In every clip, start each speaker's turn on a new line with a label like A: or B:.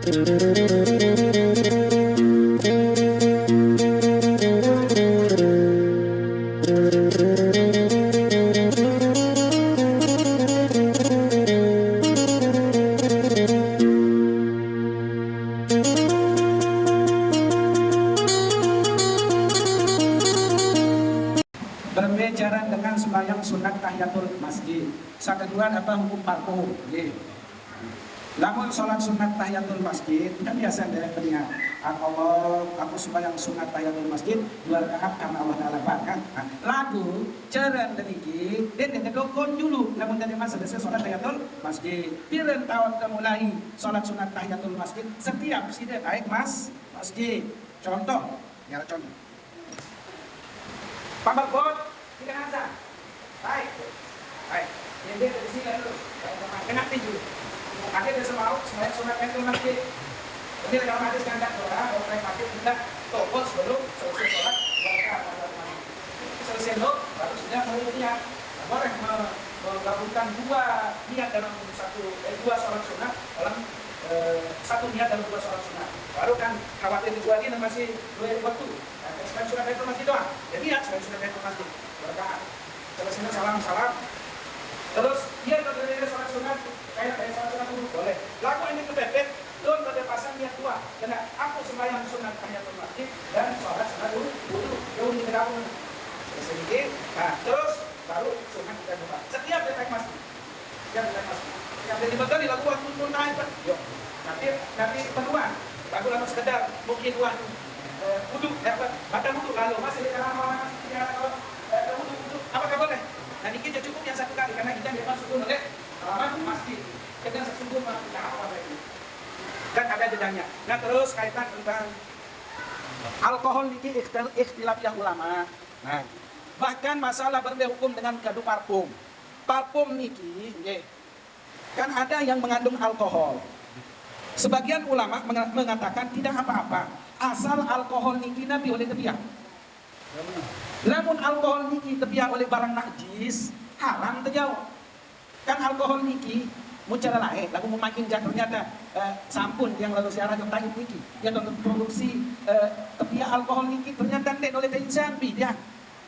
A: Berbicara dengan sembahyang sunat tahiyatul masjid. Kedua apa hukum parko? Lamun sholat sunat tahiyatul masjid kan biasa dari pendengar. Allah, aku sembahyang sunat tahiyatul masjid 2 rakaat karena Allah Taala kan. Lagu jaran demikian dan ngedokon dulu. Lamun dari masa selesai sholat tahiyatul masjid. Piren tahun mulai sholat sunat tahiyatul masjid setiap sida baik masjid. Contoh, ya contoh. Pambakot, tidak azan. Baik. Yang dia dari sini dulu. Kena tinju. Akhirnya semau, semuanya sunat tahiyatul masjid. Jadi dalam hadis kan tak doa, kalau naik masjid kita topos sebelum selesai sholat. Selesai lo, baru sudah mulainya. Boleh menggabungkan 2 niat dalam dua sholat sunat dalam satu niat dalam 2 sholat sunat. Baru kan khawatir dijual ini masih 2 waktu. Sekarang sudah tahiyatul masjid doang. Jadi ya sekarang sudah tahiyatul masjid. Berkah. Selesai salam. Terus dia kalau dari sholat sunat kayak sholat sunat dulu boleh. Lagu ini kepepet, don pada pasang niat 2. Karena aku sembahyang sunat tahiyatul masjid dan sholat sunat dulu. Jauh di terapun. Sedikit. Nah terus baru sunat kita buka. Setiap naik masjid. Yang dari betul di lagu waktu pun naik kan. Yo. Tapi kedua, lagu sekedar mungkin waktu wudu, batal wudu lalu masih di dalam wudu, apakah boleh? Nah ini kita cukup yang 1 kali karena kita memang sukun oleh masjid. Kita sesungguh tidak apa lagi. Dan ada jedanya. Nah terus kaitan tentang alkohol niki ikhtilaf yang ulama. Nah bahkan masalah berbeda hukum dengan kadu parfum. Parfum niki, kan ada yang mengandung alkohol. Sebagian ulama mengatakan tidak apa-apa asal alkohol niki nabi oleh tepiak. Namun alkohol niki tepiak oleh barang najis haram terjauh. Kan alkohol niki mucara lain lagu memakin ternyata sampun yang lalu siarah yang tadi niki yang untuk produksi tepiak alkohol niki ternyata tidak oleh insan dia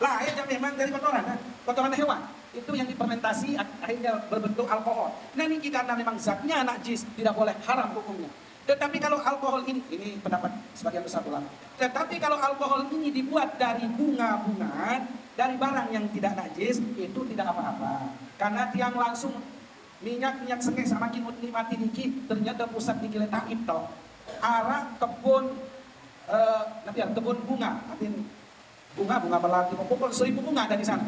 A: lain yang memang dari kotoran hewan itu yang difermentasi akhirnya berbentuk alkohol. Nah ini karena memang zatnya najis tidak boleh haram hukumnya. Tetapi kalau alkohol ini pendapat sebagian besar ulama. Tetapi kalau alkohol ini dibuat dari bunga-bunga, dari barang yang tidak najis, itu tidak apa-apa. Karena tiang langsung minyak sengeh sama kimut nikmati niki ternyata pusat niki letak itu. Arah kebun kebun bunga, bunga melati, pokoknya 1000 bunga ada di sana.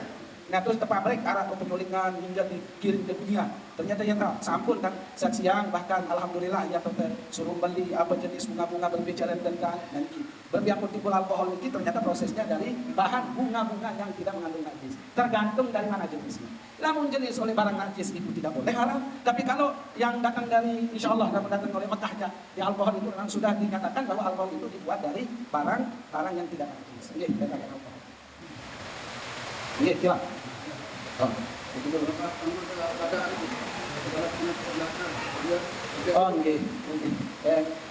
A: Nah terus tepat balik arah ke penyulingan hingga dikirim ke dunia. Ternyata yang tak sampun kan siang bahkan alhamdulillah ya suruh beli apa jenis bunga-bunga berbicara tentang nanti berbiakut timbul alkohol ini ternyata prosesnya dari bahan bunga-bunga yang tidak mengandung najis. Tergantung dari mana jenisnya. Namun jenis oleh barang najis itu tidak boleh haram. Tapi kalau yang datang dari insya Allah datang oleh Mekah ya alkohol itu memang sudah dinyatakan bahwa alkohol itu dibuat dari barang yang tidak najis. Ini katakan alkohol. Iya, kira. Nggih.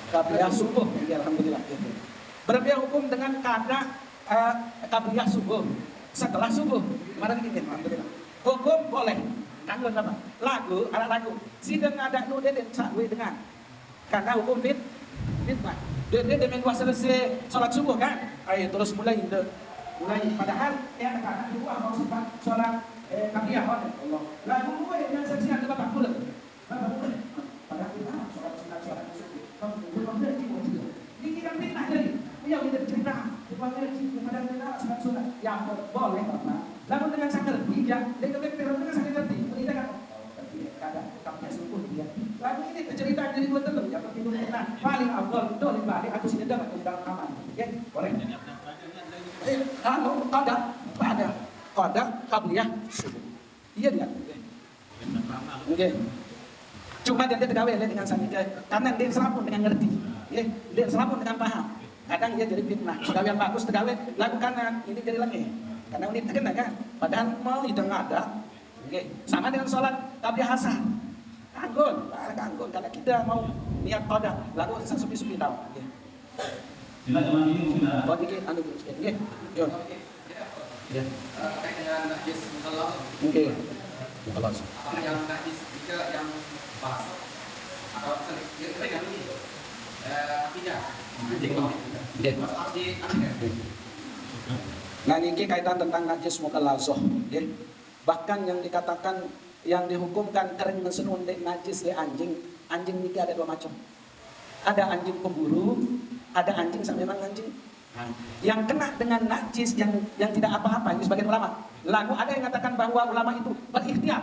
A: Kabriyah subuh, alhamdulillah. Berbeda hukum dengan kabriyah subuh setelah subuh. Kemarin ini, alhamdulillah. Hukum boleh. Kanggo apa? Alat lagu. Sidang ada nu deden sakwe dengan. Karena hukum fitnah. Deden dengan selesai salat subuh kan? Ayo terus mulai padahal yang akan dua mau sempat sholat kabliyah Allah. Lagu dua yang saksi ada bapak pula. Padahal kita sholat subuh. Kamu boleh juga. Ini kan fitnah jadi. Dia udah cerita. Kepada kita sholat yang boleh bapak. Lalu dengan sangat ngerti ya. Dengan sangat ngerti. Kita kan kadang kabliyah subuh dia. Lagu ini cerita dari 2 telur. Yang penting kita paling afdal itu balik atau sini dapat di dalam aman. Ya boleh. Kalau ada kabliyah subuh. Iya dia. Oke. Cuma dia tergawe dengan sanita karena dia selapun dengan ngerti. Dia selapun dengan paham. Kadang dia jadi fitnah. Gawean bagus tergawe lagu kanan ini jadi lagi. Karena ini terkena kan. Padahal mau itu enggak ada. Oke. Sama dengan sholat kabliyah asar. Kanggon karena kita mau niat qada lalu sepi-sepi tahu nggih.
B: Sila zaman ini mungkin ada.
A: Oh iki anu nggih. Yo. Ya.
C: Terkait dengan najis kalau
A: Nggih. Kalau
C: apa yang najis jika yang basah atau kering kan ini tidak anjing
A: nggih.
C: harus di anjing.
A: Nah ini kaitan tentang najis mukallazah nggih. Bahkan yang dikatakan yang dihukumkan kering mensenun najis di anjing niki ada dua macam. Ada anjing pemburu, ada anjing memang anjing. Yang kena dengan najis yang tidak apa-apa, ini sebagian ulama. Lalu ada yang mengatakan bahwa ulama itu berikhtiar.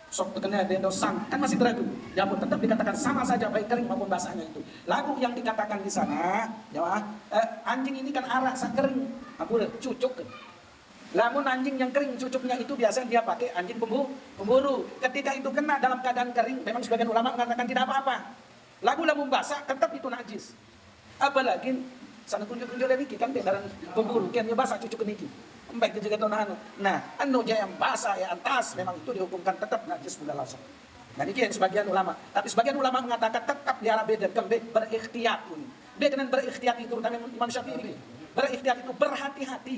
A: Sok terkena dia dosang, kan masih ragu. Ya pun tetap dikatakan sama saja baik kering maupun basahnya itu. Lalu yang dikatakan di sana, ya anjing ini kan arak sakering, cucuk. Namun anjing yang kering cucuknya itu biasanya dia pakai anjing pemburu. Ketika itu kena dalam keadaan kering, memang sebagian ulama mengatakan tidak apa-apa. Lamun basah tetap itu najis. Apalagi sana kunjuk-kunjuk dari kan kendaraan pemburu, kiannya basah cucuk niki. Baik juga tonahan. Nah, anu yang basah ya antas memang itu dihukumkan tetap najis mukallazah. Nah ini yang sebagian ulama. Tapi sebagian ulama mengatakan tetap di arah beda kembali berikhtiar pun. Dia dengan berikhtiar itu terutama Imam Syafi'i. Berikhtiar itu berhati-hati.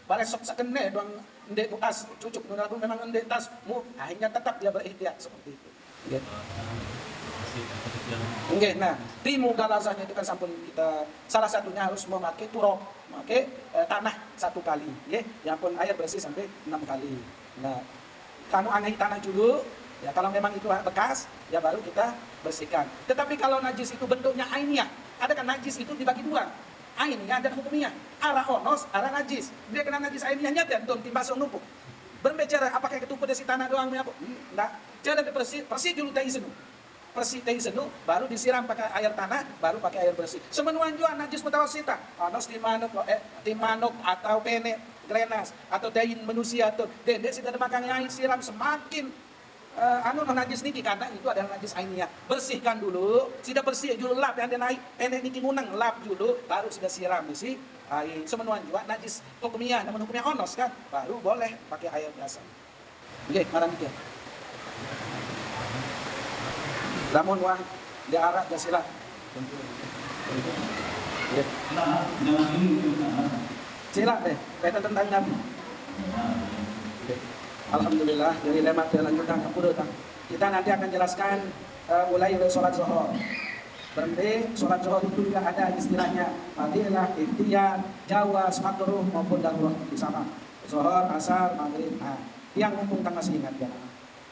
A: Pada sok sakene doang ndek tas cucuk lalu memang ndek tasmu akhirnya tetap dia berikhtiar seperti itu. Nggih. Nggih, nah, di mukallazahnya itu kan sampun kita salah satunya harus memakai turab, memakai tanah 1 kali, nggih. Ya pun air bersih sampai 6 kali. Nah, kamu angin tanah dulu, ya kalau memang itu bekas, ya baru kita bersihkan. Tetapi kalau najis itu bentuknya ainiyah, ada kan najis itu dibagi dua. Ainiyah dan hukumiyah. Arah onos, arah najis. Dia kena najis ainiyahnya dan tuh timba numpuk. Berbicara apakah ketuput dari tanah doang apa? Enggak. Jangan bersih dulu dari senu. Bersih dari senu, baru disiram pakai air tanah, baru pakai air bersih. Semenuan juga najis mutawasita. Onos di manuk atau pene grenas atau dain manusia atau dendek sudah makan air siram semakin najis niki karena itu adalah najis ainiyah. Bersihkan dulu, sudah bersih dulu lap yang naik pene niki ngunang lap dulu, baru sudah siram bersih air. Semenuan juga najis hukumiyah, namun hukumnya onos kan, baru boleh pakai air biasa. Oke, marah niki. Lamun wah dia arak dia sila.
B: Nah, zaman ini mungkin ada.
A: Sila deh, kaitan tentang Nabi. Alhamdulillah, dari lemak dia lanjutkan ke kita nanti akan jelaskan mulai dari sholat zuhur. Berarti sholat zuhur itu juga ada istilahnya fadilah, ikhtiar, jawaz, makruh maupun darurat sama. Zuhur, asar, maghrib. Nah, yang mumpung tak masih ingat ya.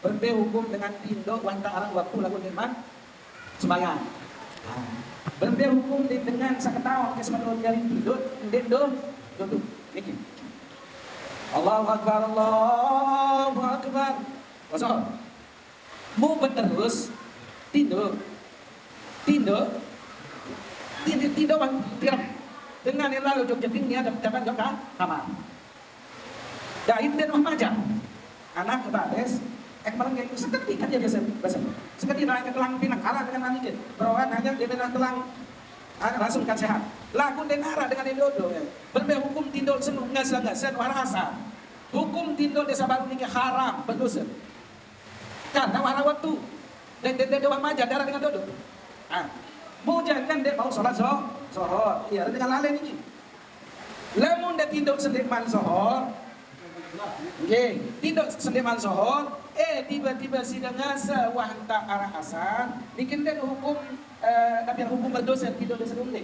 A: Berarti hukum dengan tindo antara waktu lagu firman sembahyang. Berarti hukum dengan saketawa kesempatan dari tidur duduk. Niki. Allahu Akbar, Allahu Akbar. Wasol. Mau berterus tidur bang tiram. Dengan yang lalu jogja tinggi ada dapat jogja kamar. Daim dan remaja. Anak kebades ekmarang kayak seperti kan dia biasa seperti naik ke telang pinang arah dengan manikin berawan hanya dia dengan telang langsung kan sehat lagu dan arah dengan edodo berbeda hukum tindol senu ngasa-ngasa warasa hukum tindol desa baru ini haram berdosa karena warna waktu dan dewan maja darah dengan dodo mau jangan dia mau sholat zohor iya dengan lalai ini lamun dia tindol sendiman zohor tidak sendiman zohor tiba-tiba sidang ngasa wahanta arah asar bikin dan hukum tapi hukum berdosa tidak dosa dulu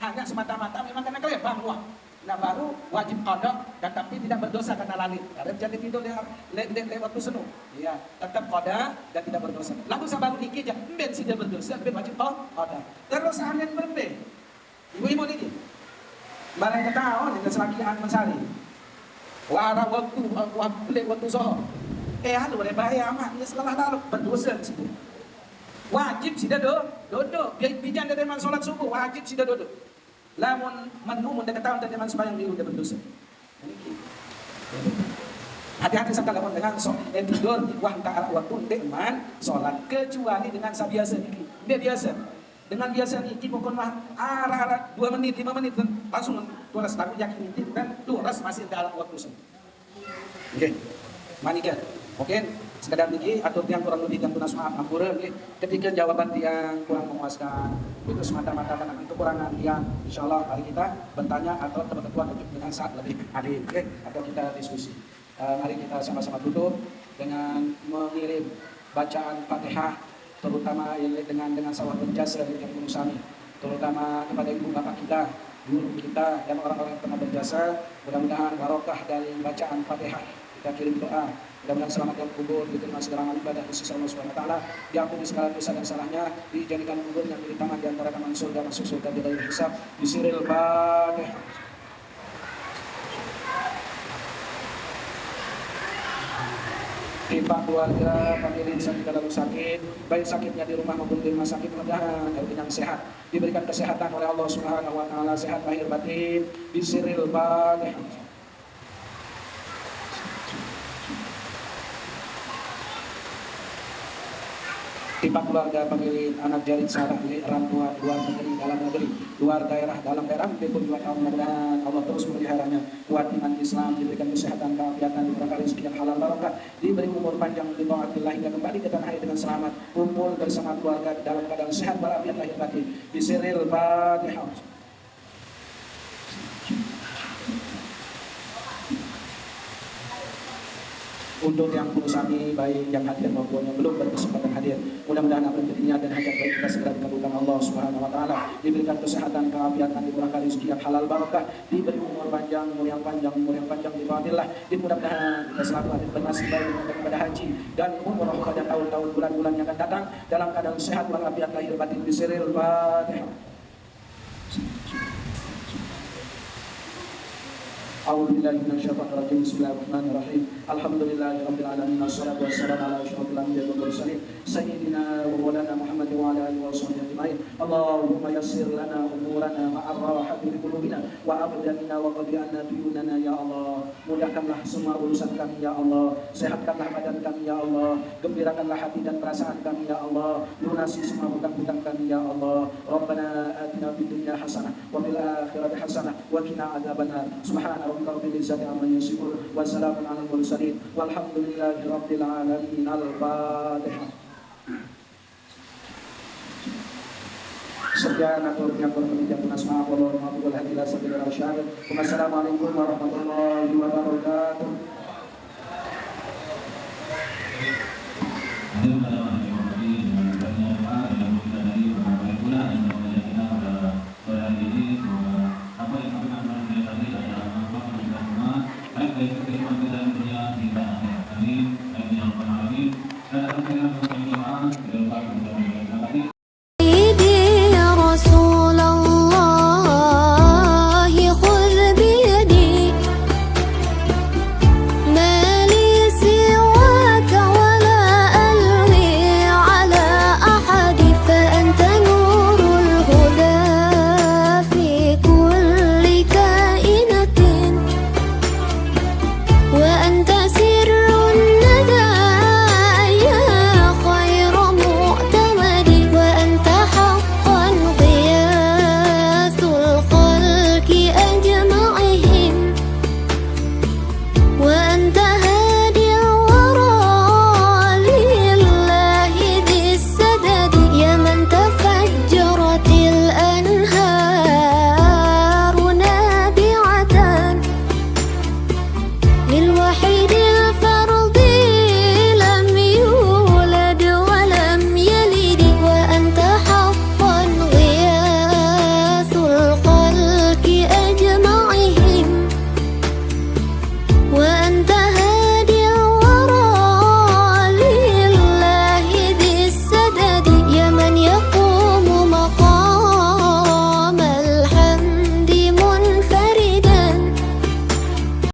A: hanya semata-mata memang karena kelebang wah nah baru wajib qada dan tapi tidak berdosa karena lalin karena jadi tidur lewat senu ya tetap qada dan tidak berdosa lalu sabaru niki aja ben sudah berdosa ben wajib qada terus angin berbe ibu niki barang ketahuan dengan selakian mensari wara waktu zohor halo boleh bahaya amat ya setelah lalu berdosa situ wajib sida dodo bijan dari man sholat subuh wajib sida dodo lamun menu mendekatan dari man sembahyang dulu dia berdosa hati-hati sekali lamun dengan tidur wah ta'ala waktu man sholat kecuali dengan sabiasa niki dia biasa dengan biasa niki pokoknya mah arah 2 menit 5 menit langsung turas aku yakin itu kan turas masih ada waktu oke manikan oke Sekadar niki atur yang kurang lebih kan tunas maaf ampura nggih. Ketika jawaban yang kurang memuaskan itu semata-mata karena kekurangan yang insyaallah mari kita bertanya atau teman-teman untuk dengan saat lebih adil nggih atau kita diskusi. Mari kita sama-sama tutup dengan mengirim bacaan Fatihah terutama yang dengan sawah berjasa yang Sami, terutama kepada ibu bapak kita, guru kita dan orang-orang yang pernah berjasa. Mudah-mudahan barokah dari bacaan Fatihah. Kita kirim doa, mudah-mudahan selamat dalam kubur, diterima segala amal ibadah di sisi Allah Subhanahu wa taala, diampuni segala dosa dan salahnya, dijadikan kuburnya menjadi taman di antara taman surga, masuk surga bila hisab. Bisiril Fatihah. Timbang keluarga, famili sakit dalam sakit, baik sakitnya di rumah maupun di rumah sakit, mudah-mudahan yang sehat, diberikan kesehatan oleh Allah Subhanahu wa taala, sehat lahir batin. Bisiril Fatihah. Timbang keluarga, famili, anak jarik salah, orang tua, luar negeri, dalam negeri, luar daerah, dalam daerah, maupun luar tahun, mudah-mudahan Allah terus meliharanya, kuat iman Islam, diberikan kesehatan, keafiatan, diberikan rezeki yang halal barokah, diberi umur panjang di taatillah hingga kembali ke tanah air dengan selamat, kumpul bersama keluarga dalam keadaan sehat walafiat lahir batin. Bisiril Fatihah. Untuk yang Sami, baik yang hadir maupun yang belum berkesempatan hadir, mudah-mudahan apa yang niat dan hajat baik kita segera dikabulkan Allah Subhanahu wa taala, diberikan kesehatan, keafiatan, dimurahkan rezeki yang halal barokah, diberi umur panjang, umur yang panjang di fadillah, mudah-mudahan kita selalu hadir bernasib baik kepada haji dan umroh pada tahun-tahun bulan-bulan yang akan datang dalam keadaan sehat walafiat lahir batin. Bisiril Fatihah. A'udzubillahi minasyaitonir rajim. Bismillahirrahmanirrahim. Alhamdulillahirabbil alamin. Wassalatu wassalamu ala asyrofil anbiya'i wal mursalin sayyidina wa maulana Muhammad wa ala alihi washabbihi ajmain. Allahumma yassir lana umurana ma'ar rahati fi qulubina wa abdanina wa qadi anna duyunana ya Allah. Mudahkanlah semua urusan kami ya Allah. Sehatkanlah badan kami ya Allah. Gembirakanlah hati dan perasaan kami ya Allah. Lunasi semua hutang-hutang kami ya Allah. Rabbana atina fid dunya hasanah wa fil akhirati hasanah wa qina adzabannar. Subhana rabbil izzati amma yasifun wa salamun alal mursalin walhamdulillahi rabbil alamin. Al-Fatihah. Sekian atur yang berpinjam nasma Allah wa hadilah sabila rasyad. Wassalamualaikum warahmatullahi wabarakatuh.